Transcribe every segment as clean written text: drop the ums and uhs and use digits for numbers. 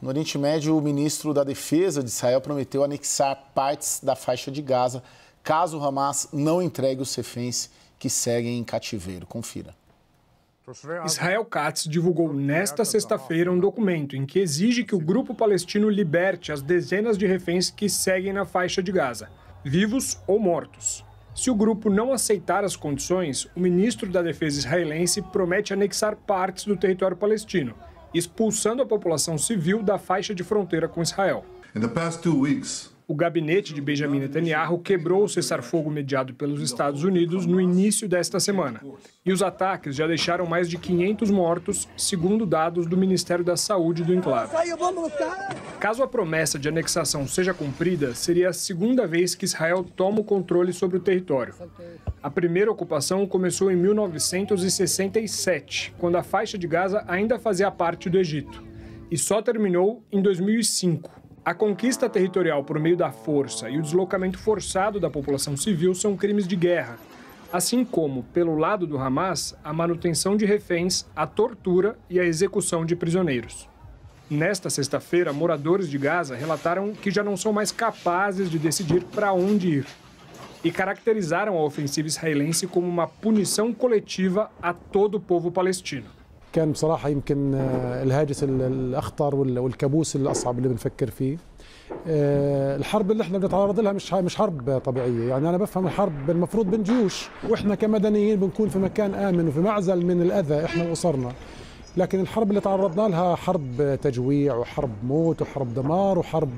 No Oriente Médio, o ministro da Defesa de Israel prometeu anexar partes da faixa de Gaza, caso o Hamas não entregue os reféns que seguem em cativeiro. Confira. Israel Katz divulgou nesta sexta-feira um documento em que exige que o grupo palestino liberte as dezenas de reféns que seguem na faixa de Gaza, vivos ou mortos. Se o grupo não aceitar as condições, o ministro da Defesa israelense promete anexar partes do território palestino, expulsando a população civil da faixa de fronteira com Israel. O gabinete de Benjamin Netanyahu quebrou o cessar-fogo mediado pelos Estados Unidos no início desta semana. E os ataques já deixaram mais de 500 mortos, segundo dados do Ministério da Saúde do enclave. Caso a promessa de anexação seja cumprida, seria a segunda vez que Israel toma o controle sobre o território. A primeira ocupação começou em 1967, quando a faixa de Gaza ainda fazia parte do Egito, e só terminou em 2005. A conquista territorial por meio da força e o deslocamento forçado da população civil são crimes de guerra, assim como, pelo lado do Hamas, a manutenção de reféns, a tortura e a execução de prisioneiros. Nesta sexta-feira, moradores de Gaza relataram que já não são mais capazes de decidir para onde ir e caracterizaram a ofensiva israelense como uma punição coletiva a todo o povo palestino. كان بصراحة يمكن الهاجس الأخطر والكابوس الأصعب اللي بنفكر فيه. الحرب اللي احنا بنتعرض لها مش حرب طبيعية، يعني أنا بفهم الحرب المفروض بين جيوش، وإحنا كمدنيين بنكون في مكان آمن وفي معزل من الأذى إحنا وأسرنا. لكن الحرب اللي تعرضنا لها حرب تجويع وحرب موت وحرب دمار وحرب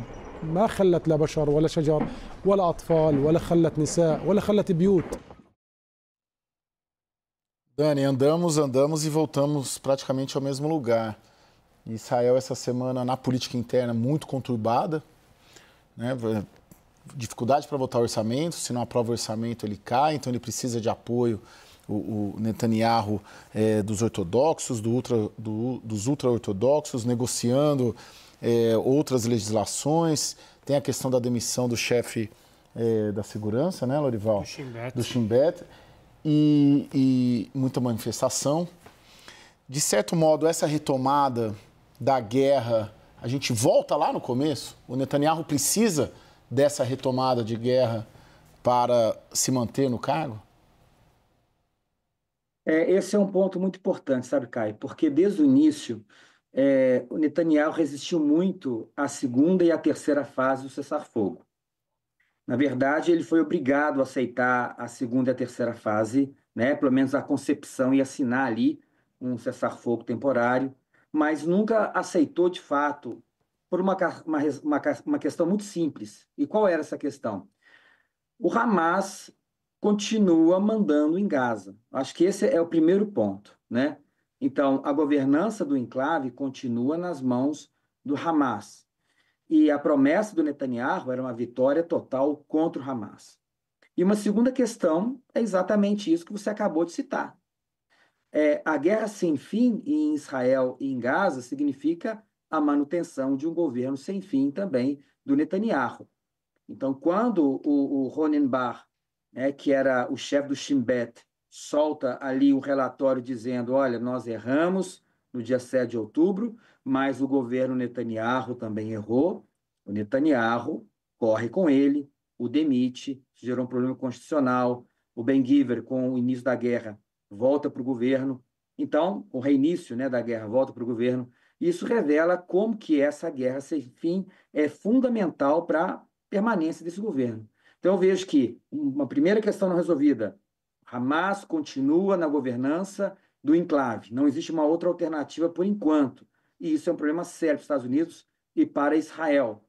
ما خلت لا بشر ولا شجر ولا أطفال ولا خلت نساء ولا خلت بيوت. Dani, andamos e voltamos praticamente ao mesmo lugar. Israel, essa semana, na política interna, muito conturbada, né? Dificuldade para votar o orçamento, se não aprova o orçamento ele cai, então ele precisa de apoio, o Netanyahu, dos ortodoxos, dos ultra-ortodoxos, negociando outras legislações. Tem a questão da demissão do chefe da segurança, né, Lorival? Do Shin Bet. E muita manifestação. De certo modo, essa retomada da guerra, a gente volta lá no começo? O Netanyahu precisa dessa retomada de guerra para se manter no cargo? Esse é um ponto muito importante, sabe, Caio? Porque desde o início, o Netanyahu resistiu muito à segunda e à terceira fase do cessar-fogo. Na verdade, ele foi obrigado a aceitar a segunda e a terceira fase, né? Pelo menos a concepção e assinar ali um cessar-fogo temporário, mas nunca aceitou de fato por uma questão muito simples. E qual era essa questão? O Hamas continua mandando em Gaza. Acho que esse é o primeiro ponto, né? Então, a governança do enclave continua nas mãos do Hamas. E a promessa do Netanyahu era uma vitória total contra o Hamas. E uma segunda questão é exatamente isso que você acabou de citar. A guerra sem fim em Israel e em Gaza significa a manutenção de um governo sem fim também do Netanyahu. Então, quando o Ronen Bar, que era o chefe do Shin Bet, solta ali um relatório dizendo, olha, nós erramos no dia 7 de outubro, mas o governo Netanyahu também errou, o Netanyahu corre com ele, o demite, gerou um problema constitucional, o Ben-Gvir, com o início da guerra, volta para o governo. Então, com o reinício, né, da guerra, volta para o governo. Isso revela como que essa guerra sem fim é fundamental para a permanência desse governo. Então, eu vejo que uma primeira questão não resolvida, Hamas continua na governança do enclave. Não existe uma outra alternativa por enquanto. E isso é um problema sério para os Estados Unidos e para Israel.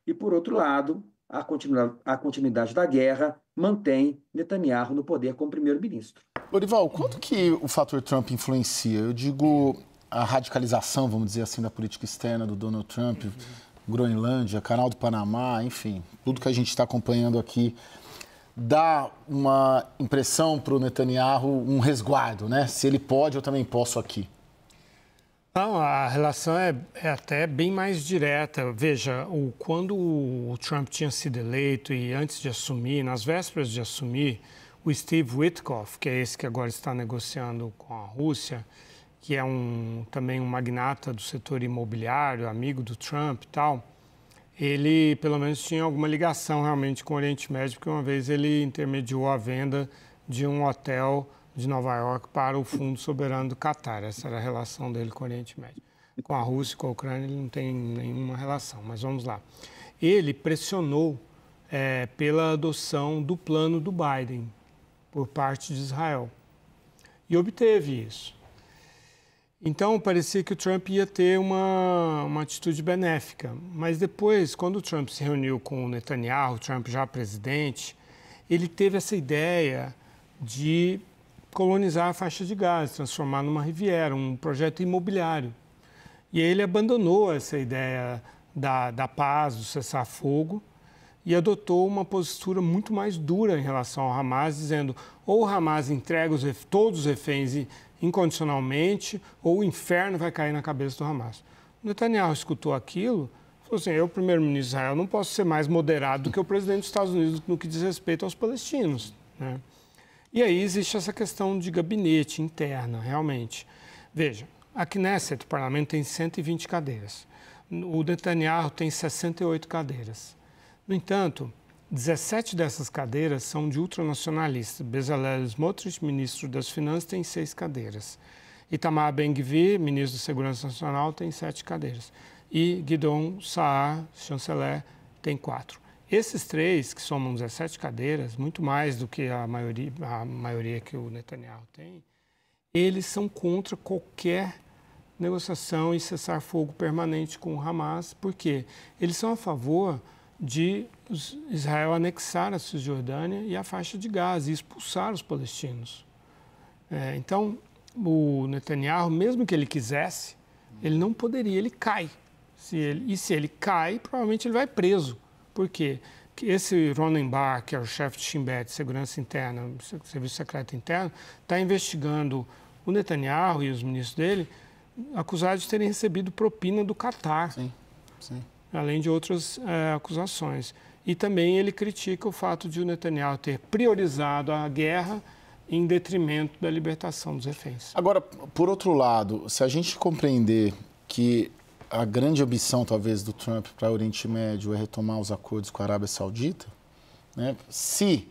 E, por outro lado, a continuidade da guerra mantém Netanyahu no poder como primeiro-ministro. Lorival, quanto que o fator Trump influencia? Eu digo a radicalização, vamos dizer assim, da política externa do Donald Trump, Groenlândia, Canal do Panamá, enfim, tudo que a gente está acompanhando aqui dá uma impressão para o Netanyahu, um resguardo, né? Se ele pode, eu também posso aqui. Não, a relação é até bem mais direta. Veja, quando o Trump tinha sido eleito e antes de assumir, nas vésperas de assumir, o Steve Witkoff, que é esse que agora está negociando com a Rússia, que é também um magnata do setor imobiliário, amigo do Trump e tal, ele pelo menos tinha alguma ligação realmente com o Oriente Médio, porque uma vez ele intermediou a venda de um hotel de Nova York para o Fundo Soberano do Catar. Essa era a relação dele com o Oriente Médio. Com a Rússia e com a Ucrânia ele não tem nenhuma relação, mas vamos lá. Ele pressionou pela adoção do plano do Biden por parte de Israel e obteve isso. Então, parecia que o Trump ia ter uma atitude benéfica. Mas depois, quando o Trump se reuniu com o Netanyahu, o Trump já presidente, ele teve essa ideia de colonizar a faixa de Gaza, transformar numa Riviera, um projeto imobiliário. E aí ele abandonou essa ideia da paz, do cessar-fogo, e adotou uma postura muito mais dura em relação ao Hamas, dizendo ou o Hamas entrega todos os reféns incondicionalmente, ou o inferno vai cair na cabeça do Hamas. O Netanyahu escutou aquilo e falou assim, eu, primeiro-ministro de Israel, não posso ser mais moderado do que o presidente dos Estados Unidos no que diz respeito aos palestinos, né? E aí existe essa questão de gabinete interna, realmente. Veja, a Knesset, o parlamento, tem 120 cadeiras. O Netanyahu tem 68 cadeiras. No entanto, 17 dessas cadeiras são de ultranacionalistas. Bezalel Smotrich, ministro das Finanças, tem 6 cadeiras. Itamar Ben-Gvir, ministro da Segurança Nacional, tem 7 cadeiras. E Gideon Saar, chanceler, tem 4. Esses 3, que somam 17 cadeiras, muito mais do que a maioria que o Netanyahu tem, eles são contra qualquer negociação e cessar-fogo permanente com o Hamas. Por quê? Eles são a favor de Israel anexar a Cisjordânia e a faixa de Gaza e expulsar os palestinos. Então, o Netanyahu, mesmo que ele quisesse, ele não poderia, ele cai. Se ele cai, provavelmente ele vai preso. Por quê? Porque esse Ronen Bar, que é o chefe de Shin Bet, Segurança Interna, Serviço Secreto Interno, está investigando o Netanyahu e os ministros dele, acusados de terem recebido propina do Catar. Sim, sim. Além de outras acusações. E também ele critica o fato de o Netanyahu ter priorizado a guerra em detrimento da libertação dos reféns. Agora, por outro lado, se a gente compreender que a grande ambição, talvez, do Trump para o Oriente Médio é retomar os acordos com a Arábia Saudita, né, se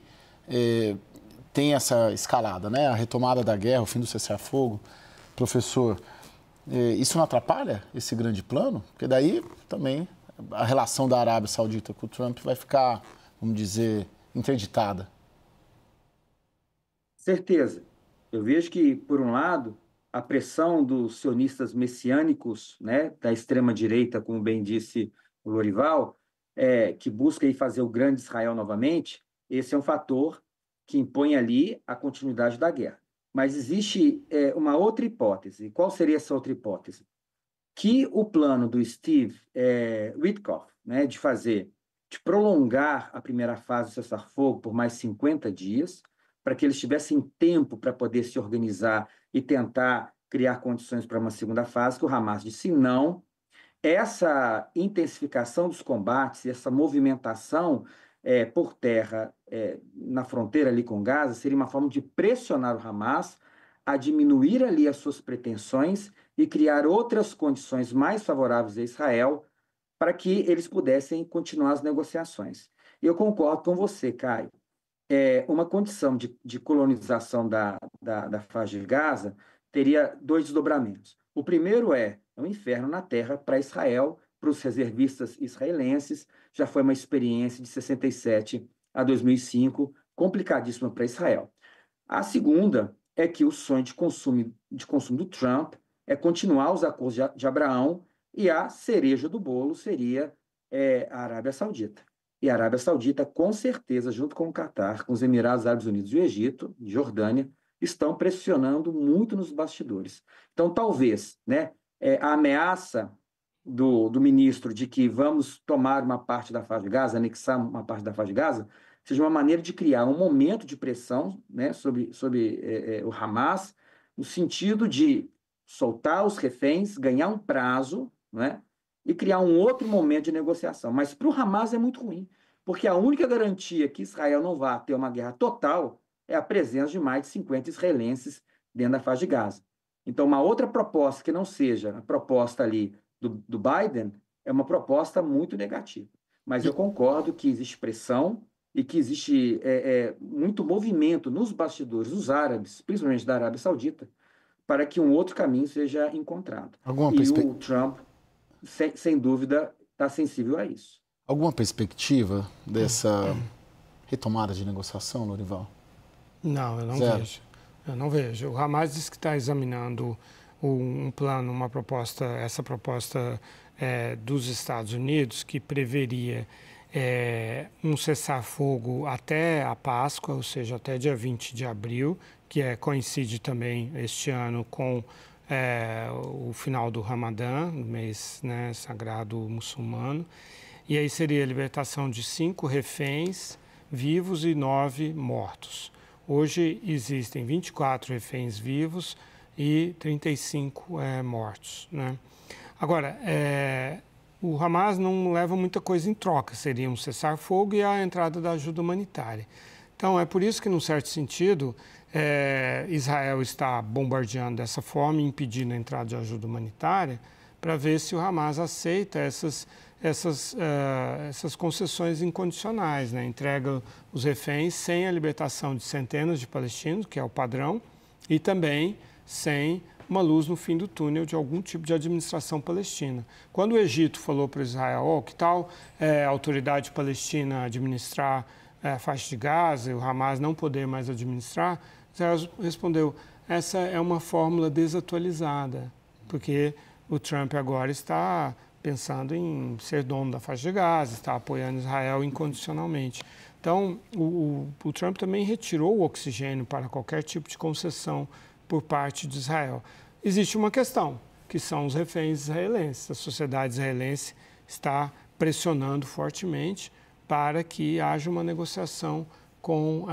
tem essa escalada, né, a retomada da guerra, o fim do cessar-fogo, professor, isso não atrapalha esse grande plano? Porque daí também a relação da Arábia Saudita com o Trump vai ficar, vamos dizer, interditada. Certeza. Eu vejo que, por um lado, a pressão dos sionistas messiânicos, né, da extrema-direita, como bem disse o Lorival, que busca aí fazer o grande Israel novamente, esse é um fator que impõe ali a continuidade da guerra. Mas existe uma outra hipótese. Qual seria essa outra hipótese? Que o plano do Steve Witkoff, né, de prolongar a primeira fase do cessar-fogo por mais 50 dias, para que eles tivessem tempo para poder se organizar e tentar criar condições para uma segunda fase, que o Hamas disse não. Essa intensificação dos combates, essa movimentação por terra na fronteira ali com Gaza, seria uma forma de pressionar o Hamas a diminuir ali as suas pretensões e criar outras condições mais favoráveis a Israel para que eles pudessem continuar as negociações. E eu concordo com você, Caio. Uma condição de colonização da faixa de Gaza teria 2 desdobramentos. O primeiro é um inferno na terra para Israel, para os reservistas israelenses. Já foi uma experiência de 67 a 2005, complicadíssima para Israel. A segunda é que o sonho de consumo do Trump é continuar os acordos de Abraão e a cereja do bolo seria a Arábia Saudita. E a Arábia Saudita, com certeza, junto com o Catar, com os Emirados Árabes Unidos e o Egito, Jordânia, estão pressionando muito nos bastidores. Então, talvez, né, a ameaça do ministro de que vamos tomar uma parte da faixa de Gaza, anexar uma parte da faixa de Gaza, seja uma maneira de criar um momento de pressão, né, sobre o Hamas, no sentido de soltar os reféns, ganhar um prazo, né, e criar um outro momento de negociação. Mas para o Hamas é muito ruim, porque a única garantia que Israel não vá ter uma guerra total é a presença de mais de 50 israelenses dentro da faixa de Gaza. Então, uma outra proposta que não seja a proposta ali do Biden é uma proposta muito negativa. Mas eu concordo que existe pressão e que existe muito movimento nos bastidores dos árabes, principalmente da Arábia Saudita, para que um outro caminho seja encontrado. O Trump, sem dúvida, está sensível a isso. Alguma perspectiva dessa retomada de negociação, Lorival? Não, eu não vejo. Eu não vejo. O Hamas diz que está examinando um plano, uma proposta, essa proposta dos Estados Unidos, que preveria um cessar-fogo até a Páscoa, ou seja, até dia 20 de abril, que coincide também este ano com o final do Ramadã, mês sagrado muçulmano. E aí seria a libertação de 5 reféns vivos e 9 mortos. Hoje existem 24 reféns vivos e 35 mortos, né? Agora, o Hamas não leva muita coisa em troca, seria um cessar-fogo e a entrada da ajuda humanitária. Então, é por isso que, num certo sentido, Israel está bombardeando dessa forma, impedindo a entrada de ajuda humanitária, para ver se o Hamas aceita essas concessões incondicionais, né? Entrega os reféns sem a libertação de centenas de palestinos, que é o padrão, e também sem uma luz no fim do túnel de algum tipo de administração palestina. Quando o Egito falou para Israel, que tal a autoridade palestina administrar a faixa de Gaza e o Hamas não poder mais administrar, Israel respondeu, essa é uma fórmula desatualizada, porque o Trump agora está pensando em ser dono da faixa de Gaza, está apoiando Israel incondicionalmente. Então, o Trump também retirou o oxigênio para qualquer tipo de concessão por parte de Israel. Existe uma questão, que são os reféns israelenses. A sociedade israelense está pressionando fortemente para que haja uma negociação com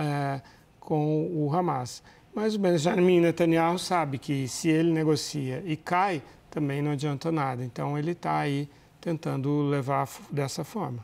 o Hamas. Mas o Benjamin Netanyahu sabe que se ele negocia e cai, também não adianta nada. Então, ele está aí tentando levar dessa forma.